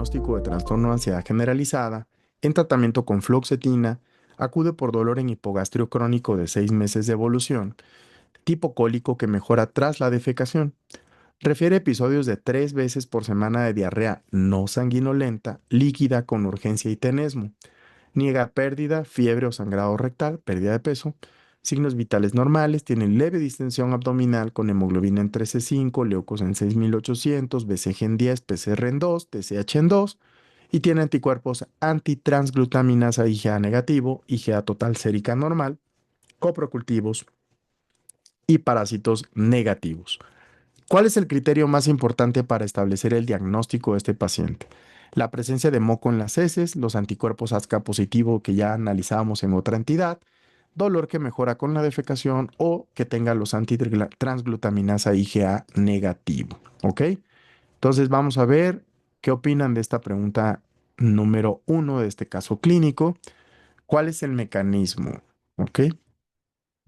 diagnóstico de trastorno de ansiedad generalizada, en tratamiento con fluoxetina, acude por dolor en hipogastrio crónico de 6 meses de evolución, tipo cólico que mejora tras la defecación. Refiere episodios de 3 veces por semana de diarrea no sanguinolenta, líquida con urgencia y tenesmo. Niega pérdida, fiebre o sangrado rectal, pérdida de peso. Signos vitales normales, tiene leve distensión abdominal con hemoglobina en 13,5, leucos en 6,800, BCG en 10, PCR en 2, TSH en 2 y tiene anticuerpos antitransglutaminasa IgA negativo, IgA total sérica normal, coprocultivos y parásitos negativos. ¿Cuál es el criterio más importante para establecer el diagnóstico de este paciente? La presencia de moco en las heces, los anticuerpos ASCA positivo que ya analizábamos en otra entidad, dolor que mejora con la defecación o que tenga los antitransglutaminasa IgA negativo. ¿Ok? Entonces vamos a ver qué opinan de esta pregunta número 1 de este caso clínico. ¿Cuál es el mecanismo? ¿Ok?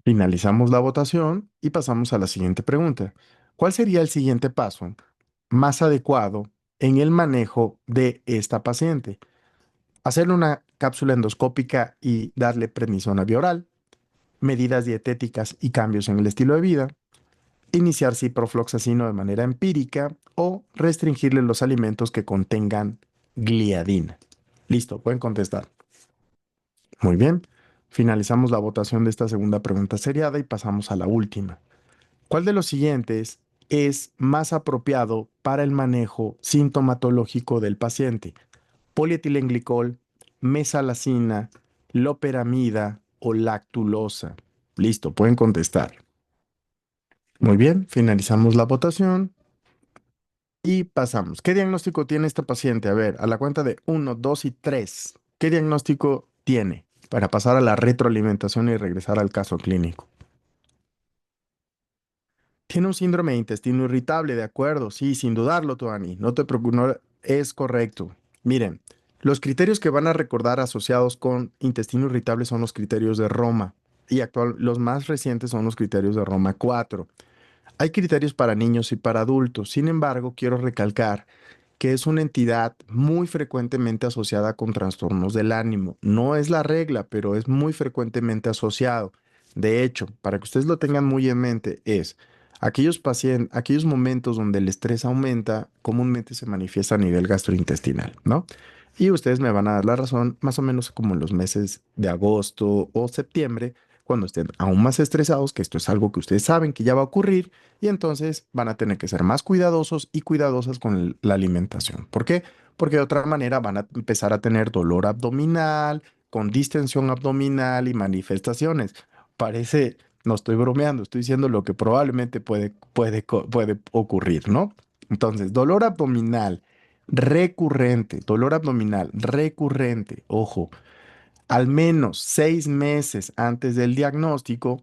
Finalizamos la votación y pasamos a la siguiente pregunta. ¿Cuál sería el siguiente paso más adecuado en el manejo de esta paciente? Hacerle una cápsula endoscópica y darle prednisona bioral, medidas dietéticas y cambios en el estilo de vida, iniciar ciprofloxacino de manera empírica o restringirle los alimentos que contengan gliadina. Listo, pueden contestar. Muy bien, finalizamos la votación de esta segunda pregunta seriada y pasamos a la última. ¿Cuál de los siguientes es más apropiado para el manejo sintomatológico del paciente? Polietilenglicol, mesalazina, loperamida o lactulosa. Listo, pueden contestar. Muy bien, finalizamos la votación y pasamos. ¿Qué diagnóstico tiene este paciente? A ver, a la cuenta de 1, 2 y 3. ¿Qué diagnóstico tiene? Para pasar a la retroalimentación y regresar al caso clínico. Tiene un síndrome de intestino irritable, de acuerdo, sí, sin dudarlo, Tuani, no te preocupes, es correcto. Miren, los criterios que van a recordar asociados con intestino irritable son los criterios de Roma y los más recientes son los criterios de Roma 4. Hay criterios para niños y para adultos, sin embargo, quiero recalcar que es una entidad muy frecuentemente asociada con trastornos del ánimo. No es la regla, pero es muy frecuentemente asociado. De hecho, para que ustedes lo tengan muy en mente, es aquellos pacientes, aquellos momentos donde el estrés aumenta, comúnmente se manifiesta a nivel gastrointestinal, ¿no? Y ustedes me van a dar la razón, más o menos como en los meses de agosto o septiembre, cuando estén aún más estresados, que esto es algo que ustedes saben que ya va a ocurrir, y entonces van a tener que ser más cuidadosos y cuidadosas con la alimentación. ¿Por qué? Porque de otra manera van a empezar a tener dolor abdominal, con distensión abdominal y manifestaciones. Parece, no estoy bromeando, estoy diciendo lo que probablemente puede ocurrir, ¿no? Entonces, dolor abdominal recurrente, ojo, al menos 6 meses antes del diagnóstico,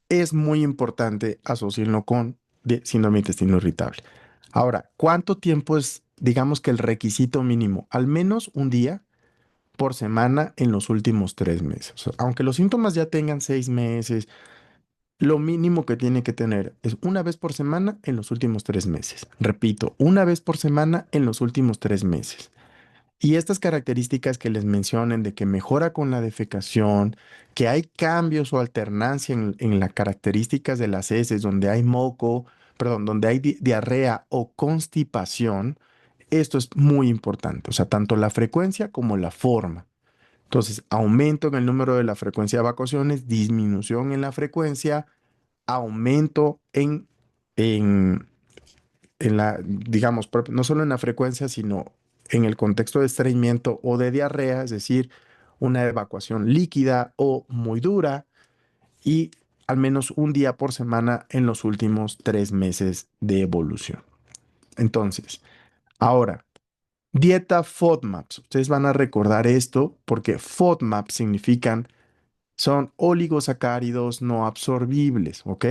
es muy importante asociarlo con síndrome de intestino irritable. Ahora, ¿cuánto tiempo es, digamos que el requisito mínimo? Al menos un día por semana en los últimos 3 meses. O sea, aunque los síntomas ya tengan 6 meses, lo mínimo que tiene que tener es una vez por semana en los últimos 3 meses. Repito, una vez por semana en los últimos 3 meses. Y estas características que les mencionen de que mejora con la defecación, que hay cambios o alternancia en las características de las heces, donde hay moco, perdón, donde hay diarrea o constipación, esto es muy importante. O sea, tanto la frecuencia como la forma. Entonces, aumento en el número de la frecuencia de evacuaciones, disminución en la frecuencia, aumento en digamos, no solo en la frecuencia, sino en el contexto de estreñimiento o de diarrea, es decir, una evacuación líquida o muy dura y al menos un día por semana en los últimos 3 meses de evolución. Entonces, ahora, dieta FODMAPs. Ustedes van a recordar esto porque FODMAPs significan son oligosacáridos no absorbibles, ¿ok?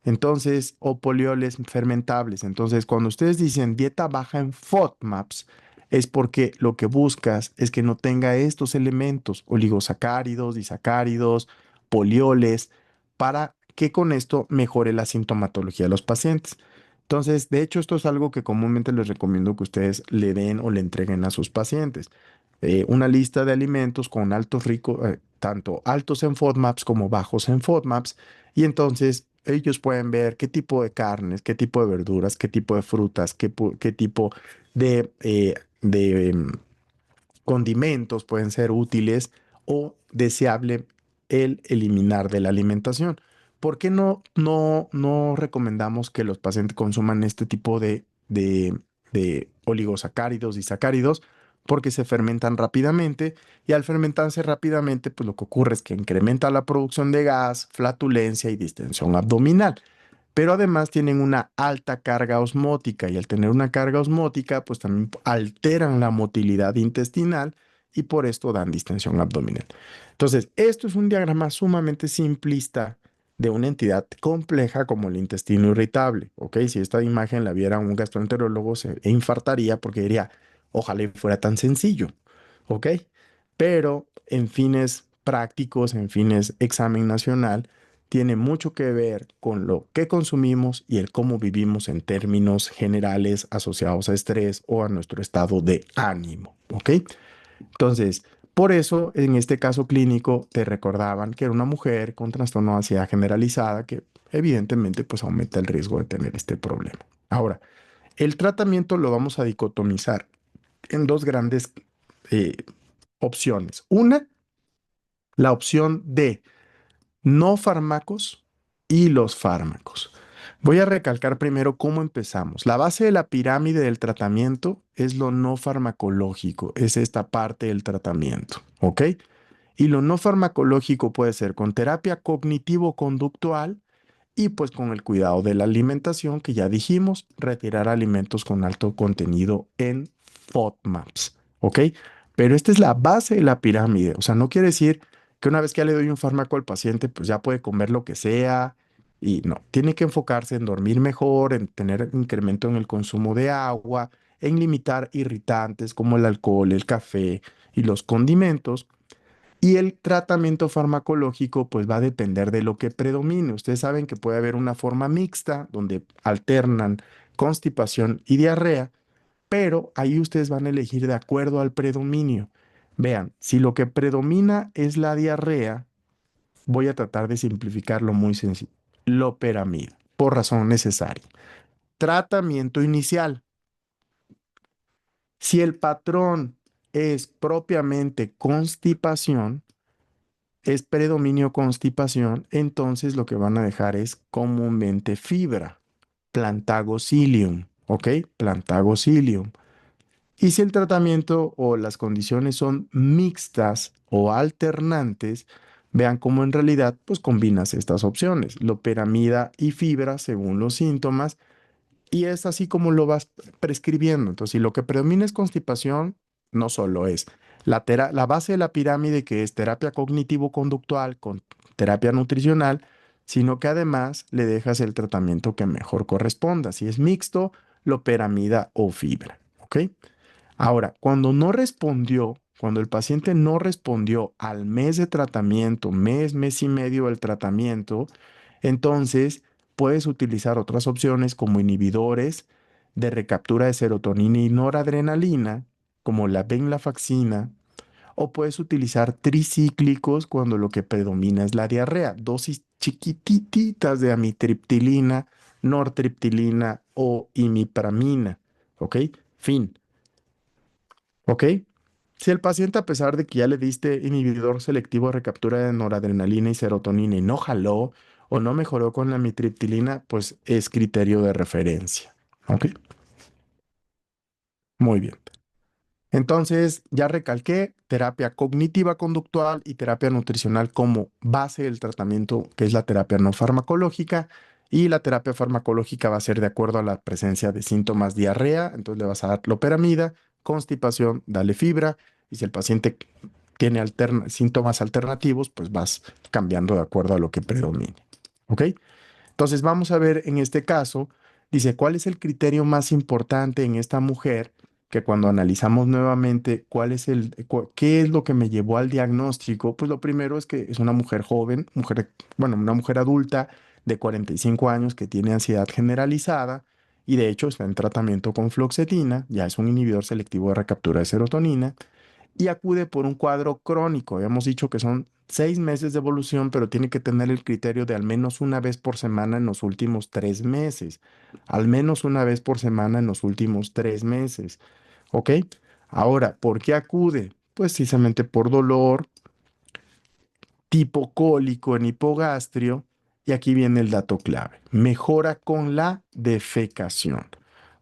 Entonces, o polioles fermentables. Entonces, cuando ustedes dicen dieta baja en FODMAPs, es porque lo que buscas es que no tenga estos elementos, oligosacáridos, disacáridos, polioles, para que con esto mejore la sintomatología de los pacientes. Entonces, de hecho, esto es algo que comúnmente les recomiendo que ustedes le den o le entreguen a sus pacientes. Una lista de alimentos con altos ricos, tanto altos en FODMAPs como bajos en FODMAPs, y entonces ellos pueden ver qué tipo de carnes, qué tipo de verduras, qué tipo de frutas, qué tipo de condimentos pueden ser útiles o deseable el eliminar de la alimentación. ¿Por qué no recomendamos que los pacientes consuman este tipo de oligosacáridos y sacáridos? Porque se fermentan rápidamente y al fermentarse rápidamente, pues lo que ocurre es que incrementa la producción de gas, flatulencia y distensión abdominal, pero además tienen una alta carga osmótica y al tener una carga osmótica, pues también alteran la motilidad intestinal y por esto dan distensión abdominal. Entonces, esto es un diagrama sumamente simplista de una entidad compleja como el intestino irritable, ¿ok? Si esta imagen la viera un gastroenterólogo se infartaría porque diría, ojalá y fuera tan sencillo, ¿ok? Pero en fines prácticos, en fines examen nacional, tiene mucho que ver con lo que consumimos y el cómo vivimos en términos generales asociados a estrés o a nuestro estado de ánimo, ¿ok? Entonces, por eso en este caso clínico te recordaban que era una mujer con trastorno de ansiedad generalizada que evidentemente pues aumenta el riesgo de tener este problema. Ahora, el tratamiento lo vamos a dicotomizar en dos grandes eh, opciones. Una, la opción de no fármacos y los fármacos. Voy a recalcar primero cómo empezamos. La base de la pirámide del tratamiento es lo no farmacológico, es esta parte del tratamiento, ¿ok? Y lo no farmacológico puede ser con terapia cognitivo-conductual y pues con el cuidado de la alimentación que ya dijimos, retirar alimentos con alto contenido en FODMAPs, ¿ok? Pero esta es la base de la pirámide, o sea, no quiere decir que una vez que ya le doy un fármaco al paciente, pues ya puede comer lo que sea y no, tiene que enfocarse en dormir mejor, en tener incremento en el consumo de agua, en limitar irritantes como el alcohol, el café y los condimentos y el tratamiento farmacológico pues va a depender de lo que predomine. Ustedes saben que puede haber una forma mixta donde alternan constipación y diarrea, pero ahí ustedes van a elegir de acuerdo al predominio. Vean, si lo que predomina es la diarrea, voy a tratar de simplificarlo muy sencillo. Loperamida, por razón necesaria. Tratamiento inicial. Si el patrón es propiamente constipación, es predominio constipación, entonces lo que van a dejar es comúnmente fibra, Plantagocilium, ¿ok? Plantagocilium. Y si el tratamiento o las condiciones son mixtas o alternantes, vean cómo en realidad pues combinas estas opciones, loperamida y fibra según los síntomas y es así como lo vas prescribiendo. Entonces, si lo que predomina es constipación, no solo es la base de la pirámide, que es terapia cognitivo-conductual con terapia nutricional, sino que además le dejas el tratamiento que mejor corresponda. Si es mixto, loperamida o fibra. ¿Ok? Ahora, cuando el paciente no respondió al mes de tratamiento, mes y medio del tratamiento, entonces puedes utilizar otras opciones como inhibidores de recaptura de serotonina y noradrenalina, como la venlafaxina, o puedes utilizar tricíclicos cuando lo que predomina es la diarrea, dosis chiquititas de amitriptilina, nortriptilina o imipramina. ¿Ok? Fin. ¿Ok? Si el paciente, a pesar de que ya le diste inhibidor selectivo de recaptura de noradrenalina y serotonina y no jaló o no mejoró con la mitriptilina, pues es criterio de referencia. ¿Ok? Muy bien. Entonces, ya recalqué terapia cognitiva conductual y terapia nutricional como base del tratamiento, que es la terapia no farmacológica. Y la terapia farmacológica va a ser de acuerdo a la presencia de síntomas diarrea, entonces le vas a dar loperamida, constipación, dale fibra. Y si el paciente tiene síntomas alternativos, pues vas cambiando de acuerdo a lo que predomine. ¿Ok? Entonces, vamos a ver en este caso, dice, ¿cuál es el criterio más importante en esta mujer? Que cuando analizamos nuevamente qué es lo que me llevó al diagnóstico, pues lo primero es que es una mujer joven, bueno, una mujer adulta de 45 años que tiene ansiedad generalizada y de hecho está en tratamiento con fluoxetina, ya es un inhibidor selectivo de recaptura de serotonina, y acude por un cuadro crónico. Habíamos dicho que son 6 meses de evolución, pero tiene que tener el criterio de al menos una vez por semana en los últimos 3 meses. Al menos una vez por semana en los últimos 3 meses. ¿Ok? Ahora, ¿por qué acude? Pues precisamente por dolor, tipo cólico en hipogastrio. Y aquí viene el dato clave. Mejora con la defecación.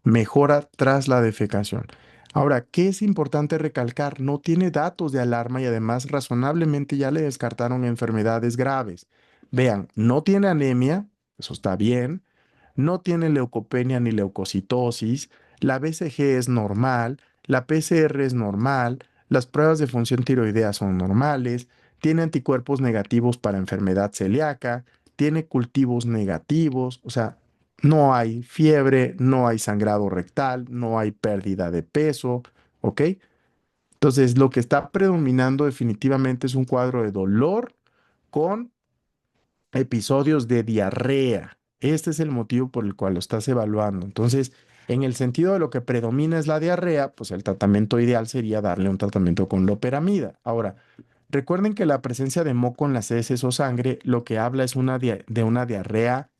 Mejora tras la defecación. Ahora, ¿qué es importante recalcar? No tiene datos de alarma y además razonablemente ya le descartaron enfermedades graves. Vean, no tiene anemia, eso está bien. No tiene leucopenia ni leucocitosis. La BCG es normal. La PCR es normal. Las pruebas de función tiroidea son normales. Tiene anticuerpos negativos para enfermedad celíaca, tiene cultivos negativos, o sea, no hay fiebre, no hay sangrado rectal, no hay pérdida de peso, ¿ok? Entonces, lo que está predominando definitivamente es un cuadro de dolor con episodios de diarrea. Este es el motivo por el cual lo estás evaluando. Entonces, en el sentido de lo que predomina es la diarrea, pues el tratamiento ideal sería darle un tratamiento con loperamida. Ahora, recuerden que la presencia de moco en las heces o sangre lo que habla es de una diarrea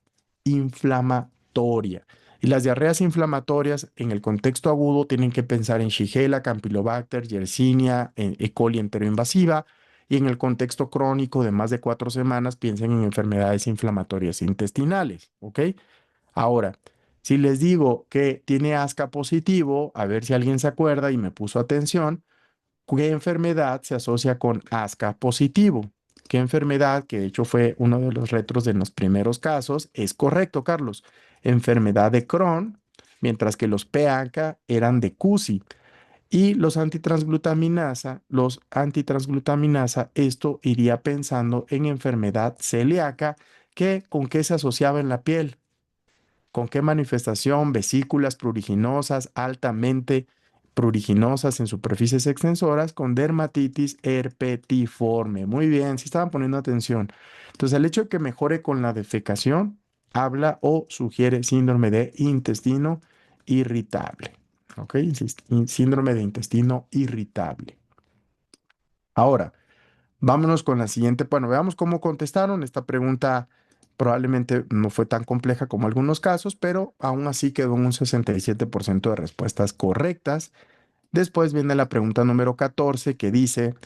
inflamatoria. Y las diarreas inflamatorias en el contexto agudo tienen que pensar en Shigella, Campylobacter, Yersinia, en E. coli enteroinvasiva. Y en el contexto crónico de más de 4 semanas, piensen en enfermedades inflamatorias intestinales. ¿Ok? Ahora, si les digo que tiene ASCA positivo, a ver si alguien se acuerda y me puso atención. ¿Qué enfermedad se asocia con ASCA positivo? ¿Qué enfermedad, que de hecho fue uno de los retros de los primeros casos? Es correcto, Carlos. Enfermedad de Crohn, mientras que los PACA eran de CUSI. Y los antitransglutaminasa, esto iría pensando en enfermedad celíaca, que con qué se asociaba en la piel. ¿Con qué manifestación? Vesículas pruriginosas, altamente pruriginosas en superficies extensoras, con dermatitis herpetiforme. Muy bien, si estaban poniendo atención. Entonces, el hecho de que mejore con la defecación habla o sugiere síndrome de intestino irritable. ¿Ok? Síndrome de intestino irritable. Ahora, vámonos con la siguiente. Bueno, veamos cómo contestaron. Esta pregunta probablemente no fue tan compleja como algunos casos, pero aún así quedó en un 67% de respuestas correctas. Después viene la pregunta número 14 que dice,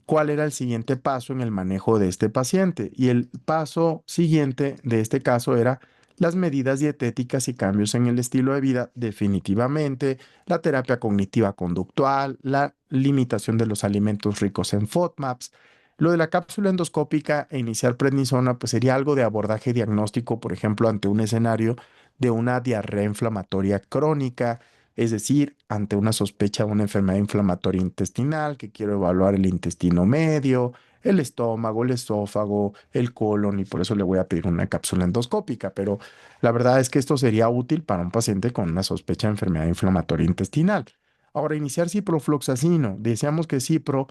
¿cuál era el siguiente paso en el manejo de este paciente? Y el paso siguiente de este caso era las medidas dietéticas y cambios en el estilo de vida, definitivamente, la terapia cognitiva conductual, la limitación de los alimentos ricos en FODMAPs. Lo de la cápsula endoscópica e iniciar prednisona, pues sería algo de abordaje diagnóstico, por ejemplo, ante un escenario de una diarrea inflamatoria crónica, es decir, ante una sospecha de una enfermedad inflamatoria intestinal, que quiero evaluar el intestino medio, el estómago, el esófago, el colon, y por eso le voy a pedir una cápsula endoscópica. Pero la verdad es que esto sería útil para un paciente con una sospecha de enfermedad inflamatoria intestinal. Ahora, iniciar ciprofloxacino. Decíamos que cipro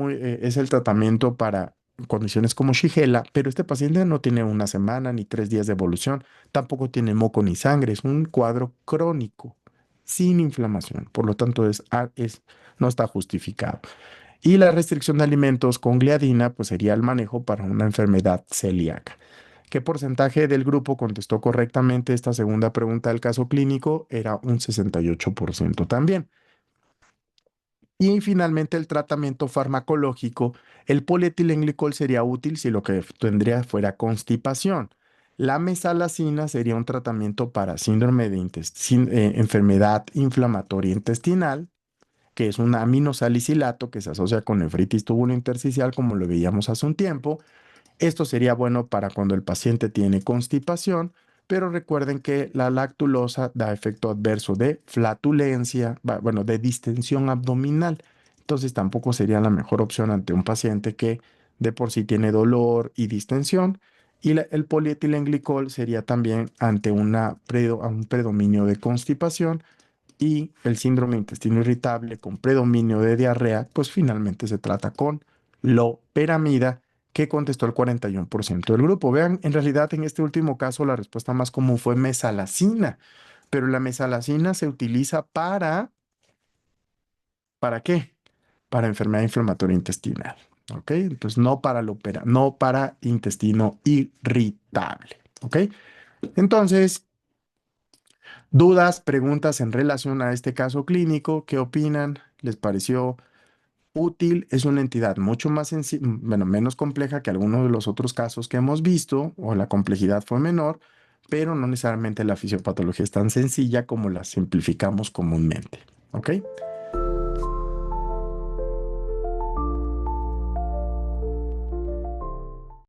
es el tratamiento para condiciones como Shigella, pero este paciente no tiene una semana ni 3 días de evolución, tampoco tiene moco ni sangre, es un cuadro crónico sin inflamación. Por lo tanto, no está justificado. Y la restricción de alimentos con gliadina, pues sería el manejo para una enfermedad celíaca. ¿Qué porcentaje del grupo contestó correctamente esta segunda pregunta del caso clínico? Era un 68% también. Y finalmente el tratamiento farmacológico, el polietilenglicol sería útil si lo que tendría fuera constipación. La mesalazina sería un tratamiento para síndrome de enfermedad inflamatoria intestinal, que es un aminosalicilato que se asocia con nefritis tubulointersticial, como lo veíamos hace un tiempo. Esto sería bueno para cuando el paciente tiene constipación, pero recuerden que la lactulosa da efecto adverso de flatulencia, bueno, de distensión abdominal. Entonces tampoco sería la mejor opción ante un paciente que de por sí tiene dolor y distensión. Y el polietilenglicol sería también ante un predominio de constipación y el síndrome de intestino irritable con predominio de diarrea, pues finalmente se trata con loperamida, que contestó el 41% del grupo. Vean, en realidad en este último caso la respuesta más común fue mesalazina. pero la mesalazina se utiliza ¿para qué? Para enfermedad inflamatoria intestinal, ¿ok? Entonces, no para intestino irritable, ¿ok? Entonces, dudas, preguntas en relación a este caso clínico, ¿qué opinan? ¿Les pareció útil? Es una entidad mucho más bueno, menos compleja que algunos de los otros casos que hemos visto, o la complejidad fue menor, pero no necesariamente la fisiopatología es tan sencilla como la simplificamos comúnmente, ¿ok?